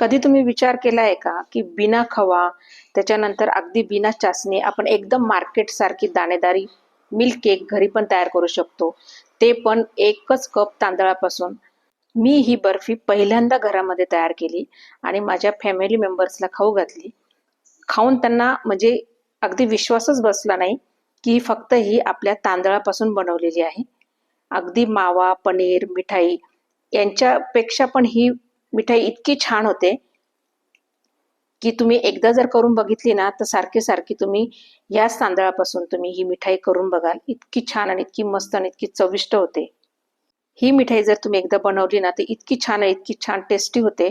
कधी तुम्ही विचार केला आहे का, की बिना खवा, त्याच्यानंतर अगदी बिना चासणी आपण एकदम मार्केटसारखी दाणेदारी मिल्क केक घरी पण तयार करू शकतो. ते पण एकच कप तांदळापासून. मी ही बर्फी पहिल्यांदा घरामध्ये तयार केली आणि माझ्या फॅमिली मेंबर्सला खाऊ घातली. खाऊन त्यांना म्हणजे अगदी विश्वासच बसला नाही, की फक्त ही आपल्या तांदळापासून बनवलेली आहे. अगदी मावा, पनीर, मिठाई यांच्यापेक्षा पण ही मिठाई इतकी छान होते, की तुम्ही एकदा जर करून बघितली ना, तर सारखी तुम्ही याच तांदळापासून तुम्ही ही मिठाई करून बघाल. इतकी छान आणि इतकी मस्त आणि इतकी चविष्ट होते. ही मिठाई जर तुम्ही एकदा बनवली ना, तर इतकी छान आहे, इतकी छान टेस्टी होते.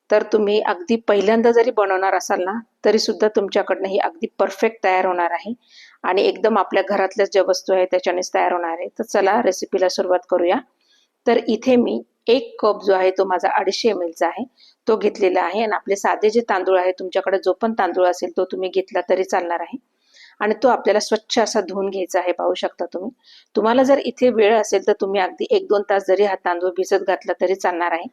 तर तुम्ही अगदी पहिल्यांदा जरी बनवणार असाल ना, तरी सुद्धा तुमच्याकडनं ही अगदी परफेक्ट तयार होणार आहे आणि एकदम आपल्या घरातल्या ज्या वस्तू आहेत त्याच्यानेच तयार होणार आहे. तर चला रेसिपीला सुरुवात करूया. तर इथे मी 1 कप जो आहे तो माझा 250 ml चा आहे, तो घेतलेला आहे आणि आपले साधे जे तांदूळ आहेत तुमच्याकडे जो पण तांदूळ असेल तो तुम्ही घेतला तरी चालणार आहे आणि तो आपल्याला स्वच्छ असा धुवून घ्यायचा आहे. पाहू शकता तुम्ही. तुम्हाला जर इथे वेळ असेल तर तुम्ही अगदी 1-2 तास जरी हा तांदूळ भिजत घातला तरी चालणार आहे.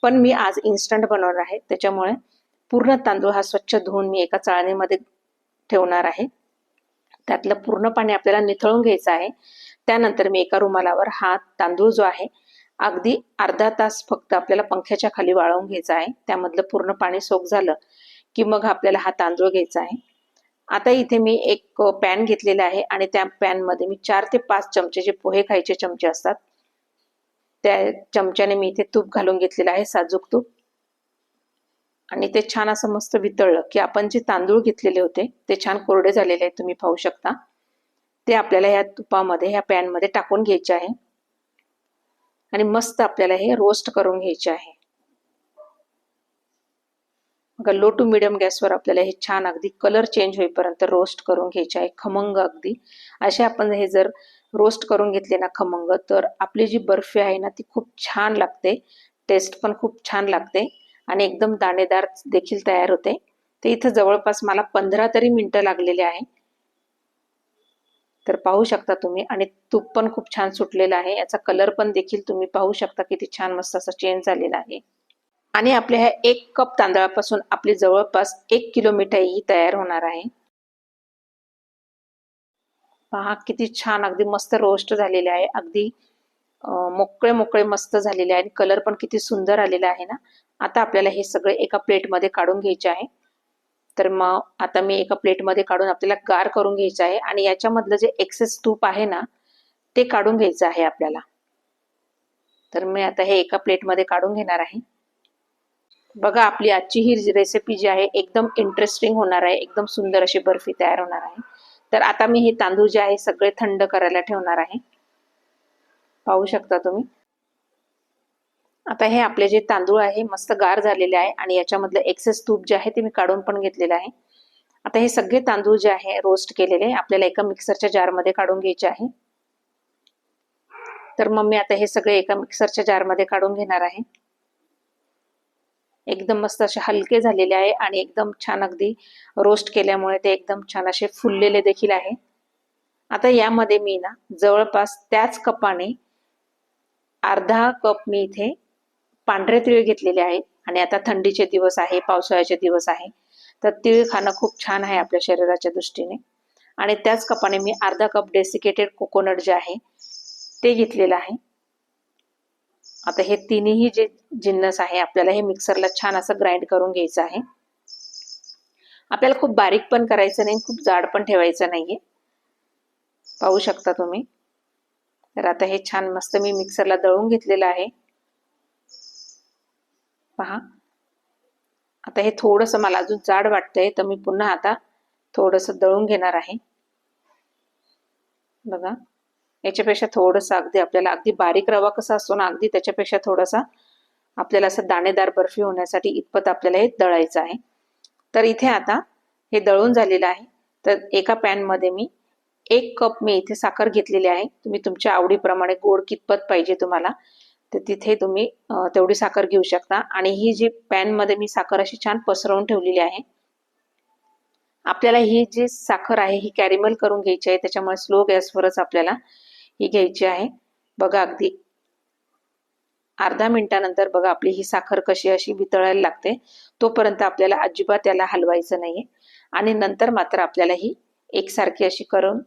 पण मी आज इन्स्टंट बनवणार आहे, त्याच्यामुळे पूर्ण तांदूळ हा स्वच्छ धुवून मी एका चाळणीमध्ये ठेवणार आहे. त्यातलं पूर्ण पाणी आपल्याला निथळून घ्यायचं आहे. त्यानंतर मी एका रुमालावर हा तांदूळ जो आहे अगदी अर्धा तास फक्त आपल्याला पंख्याच्या खाली वाळवून घ्यायचा आहे. त्यामधलं पूर्ण पाणी सोक झालं की मग आपल्याला हा तांदूळ घ्यायचा आहे. आता इथे मी एक पॅन घेतलेला आहे आणि त्या पॅनमध्ये मी 4 ते 5 चमचे जे पोहे खायचे चमचे असतात, त्या चमच्याने मी इथे तूप घालून घेतलेलं आहे, साजूक तूप. आणि ते छान असं मस्त वितळलं की आपण जे तांदूळ घेतलेले होते ते छान कोरडे झालेले आहेत, तुम्ही पाहू शकता. ते आपल्याला ह्या तुपामध्ये, ह्या पॅनमध्ये टाकून घ्यायचे आहे आणि मस्त आपल्याला हे रोस्ट करून घ्यायचे आहे. बघा, लो टू मिडियम गॅसवर आपल्याला हे छान अगदी कलर चेंज होईपर्यंत रोस्ट करून घ्यायचे आहे, खमंग अगदी. असे आपण हे जर रोस्ट करून घेतले ना खमंग, तर आपली जी बर्फी आहे ना ती खूप छान लागते, टेस्ट पण खूप छान लागते आणि एकदम दाणेदार देखील तयार होते. तर इथं जवळपास मला 15 तरी मिनिटं लागलेले आहे. तर पाहू शकता तुम्ही. आणि तूप पण खूप छान सुटलेलं आहे. याचा कलर पण देखील तुम्ही पाहू शकता किती छान मस्त असा चेंज झालेला आहे. आणि आपल्या ह्या 1 कप तांदळापासून आपली जवळपास 1 किलो मिठाई ही तयार होणार आहे. पहा किती छान अगदी मस्त रोस्ट झालेले आहे. अगदी मोकळे मोकळे मस्त झालेले आहे आणि कलर पण किती सुंदर आलेला आहे ना. आता आपल्याला हे सगळे एका प्लेटमध्ये काढून घ्यायचे आहे. तर मग आता मी एका प्लेटमध्ये काढून आपल्याला गार करून घ्यायचं आहे आणि याच्यामधलं जे एक्सेस तूप आहे ना, ते काढून घ्यायचं आहे आपल्याला. तर मी आता हे एका प्लेटमध्ये काढून घेणार आहे. बघा, आपली आजची ही रेसिपी जी आहे एकदम इंटरेस्टिंग होणार आहे, एकदम सुंदर अशी बर्फी तयार होणार आहे. तर आता मी हे तांदूळ जे आहे सगळे थंड करायला ठेवणार आहे. पाहू शकता तुम्ही. आता हे आपले जे तांदूळ आहे मस्त गार झालेले आहे आणि याच्यामधलं एक्सेस तूप जे आहे ते मी काढून पण घेतलेलं आहे. आता हे सगळे तांदूळ जे आहे रोस्ट केलेले आपल्याला एका मिक्सरच्या जारमध्ये काढून घ्यायचे आहे. तर मग मी आता हे सगळे एका मिक्सरच्या जारमध्ये काढून घेणार आहे. एकदम मस्त असे हलके झालेले आहे आणि एकदम छान अगदी रोस्ट केल्यामुळे ते एकदम छान असे फुललेले देखील आहे. आता यामध्ये मी ना जवळपास त्याच कपाने अर्धा कप मी इथे पांढरे तीळ घेतलेले आहेत. आणि आता थंडीचे दिवस आहे, पावसाळ्याचे दिवस आहे, तर तीळ खाणं खूप छान आहे आपल्या शरीराच्या दृष्टीने. आणि त्याच कपाने मी अर्धा कप डेसिकेटेड कोकोनट जे आहे ते घेतलेलं आहे. आता हे तिन्ही जे जिन्नस आहे आपल्याला हे मिक्सरला छान असं ग्राइंड करून घ्यायचं आहे. आपल्याला खूप बारीक पण करायचं नाही, खूप जाड पण ठेवायचं नाहीये. पाहू शकता तुम्ही. तर आता हे छान मस्त मी मिक्सरला दळून घेतलेलं आहे. पहा, आता हे थोडंसं मला अजून जाड वाटतंय, तर मी पुन्हा आता थोडंसं दळून घेणार आहे. बघा, याच्यापेक्षा थोडंसं अगदी आपल्याला अगदी बारीक रवा कसा असतो ना, अगदी त्याच्यापेक्षा थोडासा आपल्याला असं दाणेदार बर्फी होण्यासाठी इतपत आपल्याला हे दळायचं आहे. तर इथे आता हे दळून झालेलं आहे. तर एका पॅनमध्ये मी 1 कप मी इथे साखर घेतलेली आहे. तुम्ही तुमच्या आवडीप्रमाणे गोड कितपत पाहिजे तुम्हाला, तर तिथे तुम्ही तेवढी साखर घेऊ शकता. आणि ही जी पॅनमध्ये मी साखर अशी छान पसरवून ठेवलेली आहे. आपल्याला ही जी साखर आहे ही कॅरेमल करून घ्यायची आहे, त्याच्यामुळे स्लो गॅसवरच आपल्याला ही घ्यायची आहे. बघा, अगदी अर्धा मिनिटानंतर बघा आपली ही साखर कशी अशी वितळायला लागते, तोपर्यंत आपल्याला अजिबात याला हलवायचं नाहीये. आणि नंतर मात्र आपल्याला ही एकसारखी अशी करून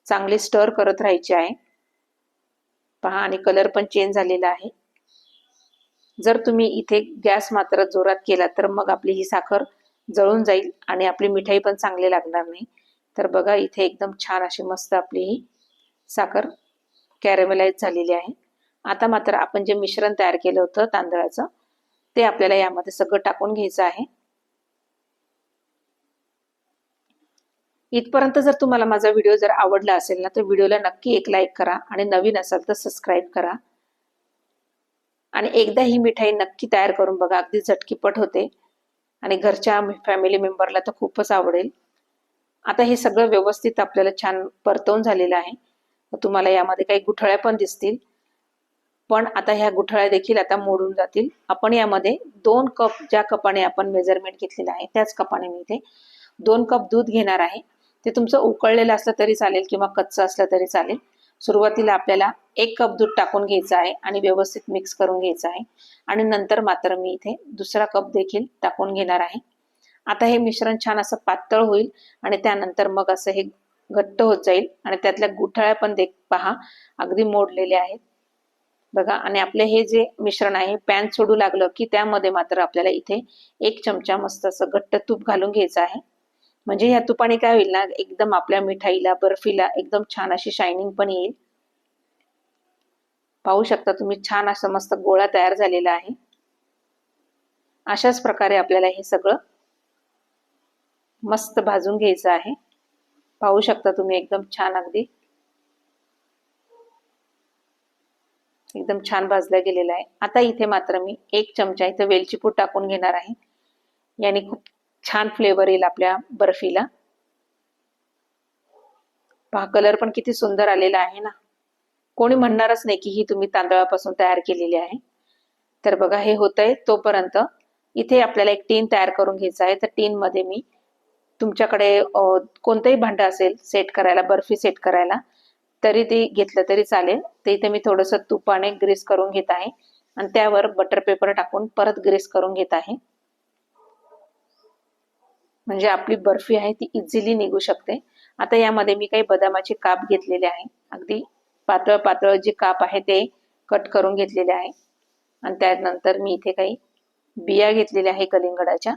चांगली स्टर करत राहायची आहे. पहा, आणि कलर पण चेंज झालेला आहे. जर तुम्ही इथे गॅस मात्र जोरात केला तर मग आपली ही साखर जळून जाईल आणि आपली मिठाई पण चांगली लागणार नाही. तर बघा, इथे एकदम छान अशी मस्त आपली ही साखर कॅरेमलाइज झालेली आहे. आता मात्र आपण जे मिश्रण तयार केलं होतं तांदळाचं, ते आपल्याला यामध्ये सगळं टाकून घ्यायचं आहे. इथपर्यंत जर तुम्हाला माझा व्हिडिओ जर आवडला असेल ना, तर व्हिडिओला नक्की एक लाईक करा आणि नवीन असाल तर सबस्क्राईब करा. आणि एकदा ही मिठाई नक्की तयार करून बघा, अगदी झटकीपट होते आणि घरच्या फॅमिली मेंबरला तर खूपच आवडेल. आता हे सगळं व्यवस्थित आपल्याला छान परतवून झालेलं आहे. तुम्हाला यामध्ये काही गुठळ्या पण दिसतील, पण आता ह्या गुठळ्या देखील आता मोडून जातील. आपण यामध्ये 2 कप, ज्या कपाने आपण मेजरमेंट घेतलेलं आहे त्याच कपाने मी इथे 2 कप दूध घेणार आहे. ते तुमचं उकळलेलं असलं तरी चालेल किंवा कच्चं असलं तरी चालेल. सुरुवातीला आपल्याला 1 कप दूध टाकून घ्यायचं आहे आणि व्यवस्थित मिक्स करून घ्यायचं आहे. आणि नंतर मात्र मी इथे दुसरा कप देखील टाकून घेणार आहे. आता हे मिश्रण छान असं पातळ होईल आणि त्यानंतर मग असं हे घट्ट होत जाईल आणि त्यातल्या गुठळ्या पण पहा, अगदी मोडलेले आहेत बघा. आणि आपले हे जे मिश्रण आहे पॅन सोडू लागलं की त्यामध्ये मात्र आपल्याला इथे 1 चमचा मस्त असं घट्ट तूप घालून घ्यायचं आहे. म्हणजे ह्या तुपाने काय होईल ना, एकदम आपल्या मिठाईला, बर्फीला एकदम छान अशी शायनिंग पण येईल. पाहू शकता तुम्ही, छान असं मस्त गोळा तयार झालेला आहे. अशाच प्रकारे आपल्याला हे सगळं मस्त भाजून घ्यायचं आहे. पाहू शकता तुम्ही, एकदम छान, अगदी एकदम छान भाजला गेलेला आहे. आता इथे मात्र मी 1 चमचा इथे वेलची पूड टाकून घेणार आहे. याने खूप छान फ्लेवर येईल आपल्या बर्फीला. पहा, कलर पण किती सुंदर आलेला आहे ना. कोणी म्हणणारच नाही की ही तुम्ही तांदळापासून तयार केलेली आहे. तर बघा, हे होतंय तोपर्यंत इथे आपल्याला एक टीन तयार करून घ्यायचा आहे. तर टीन मध्ये मी, तुमच्याकडे कोणतंही भांडं असेल सेट करायला, बर्फी सेट करायला, तरी ते घेतलं तरी चालेल. ते इथे मी थोडंसं तुपाने ग्रीस करून घेत आहे आणि त्यावर बटर पेपर टाकून परत ग्रीस करून घेत आहे. म्हणजे आपली बर्फी आहे ती इझिली निघू शकते. आता यामध्ये मी काही बदामाचे काप घेतलेले आहे. अगदी पातळ पातळ जे काप आहे ते कट करून घेतलेले आहे. आणि त्यानंतर मी इथे काही बिया घेतलेल्या आहे कलिंगडाच्या.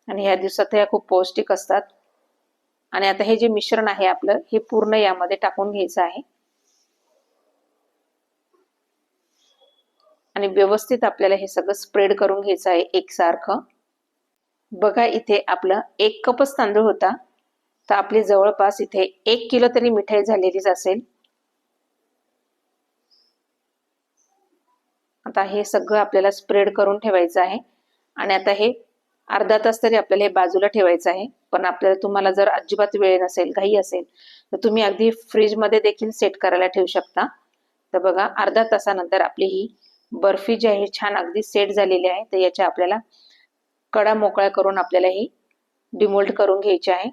आणि ह्या दिवसात ह्या खूप पौष्टिक असतात. आणि आता हे जे मिश्रण आहे आपलं, हे पूर्ण यामध्ये टाकून घ्यायचं आहे आणि व्यवस्थित आपल्याला हे सगळं स्प्रेड करून घ्यायचं आहे एकसारखं. बघा, इथे आपलं 1 कपच तांदूळ होता, तर आपली जवळपास इथे 1 किलो तरी मिठाई झालेलीच असेल. आता हे सगळं आपल्याला स्प्रेड करून ठेवायचं आहे आणि आता हे अर्धा तास तरी आपल्याला हे बाजूला ठेवायचं आहे. पण आपल्याला, तुम्हाला जर अजिबात वेळ नसेल, घाई असेल, तर तुम्ही अगदी फ्रीजमध्ये देखील सेट करायला ठेवू शकता. तर बघा, अर्धा तासानंतर आपली ही बर्फी जी आहे छान अगदी सेट झालेली आहे. तर याच्या आपल्याला कडा मोकळ्या करून आपल्याला ही डिमोल्ड करून घ्यायची आहे.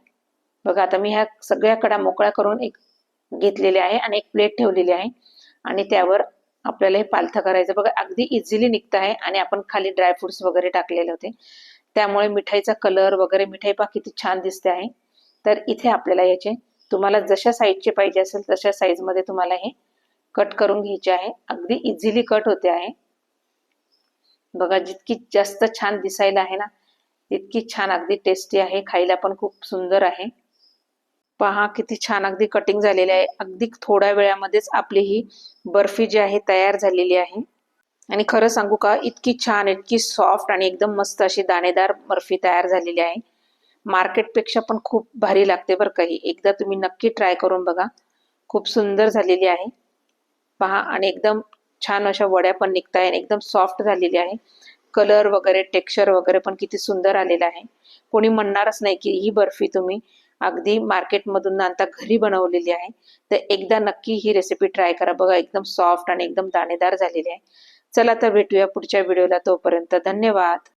बघा, आता मी ह्या सगळ्या कडा मोकळ्या करून एक घेतलेल्या आहे आणि एक प्लेट ठेवलेली आहे आणि त्यावर आपल्याला हे पालथं करायचं. बघा, अगदी इझिली निघत आहे आणि आपण खाली ड्रायफ्रुट्स वगैरे टाकलेले होते, त्यामुळे मिठाईचा कलर वगैरे, मिठाई पहा किती छान दिसते आहे. तर इथे आपल्याला याचे, तुम्हाला जशा साईजचे पाहिजे असेल तशा साईजमध्ये तुम्हाला हे कट करून घ्यायचे आहे. अगदी इझिली कट होते आहे. बघा, जितकी जास्त छान दिसायला आहे ना, तितकी छान अगदी टेस्टी आहे. खायला पण खूप सुंदर आहे. पहा, किती छान अगदी कटिंग झालेले आहे. अगदी थोड्या वेळामध्येच आपली ही बर्फी जी आहे तयार झालेली आहे. आणि खरं सांगू का, इतकी छान, इतकी सॉफ्ट आणि एकदम मस्त अशी दाणेदार बर्फी तयार झालेली आहे. मार्केटपेक्षा पण खूप भारी लागते बरं का ही. एकदा तुम्ही नक्की ट्राय करून बघा. खूप सुंदर झालेली आहे पहा. आणि एकदम छान अशा वड्या पण निघताय आणि एकदम सॉफ्ट झालेली आहे. कलर वगैरे, टेक्स्चर वगैरे पण किती सुंदर आलेलं आहे. कोणी म्हणणारच नाही की ही बर्फी तुम्ही अगदी मार्केटमधून आणता घरी बनवलेली आहे. तर एकदा नक्की ही रेसिपी ट्राय करा. बघा, एकदम सॉफ्ट आणि एकदम दाणेदार झालेली आहे. चला तर भेटूया पुढच्या व्हिडिओला. तोपर्यंत धन्यवाद.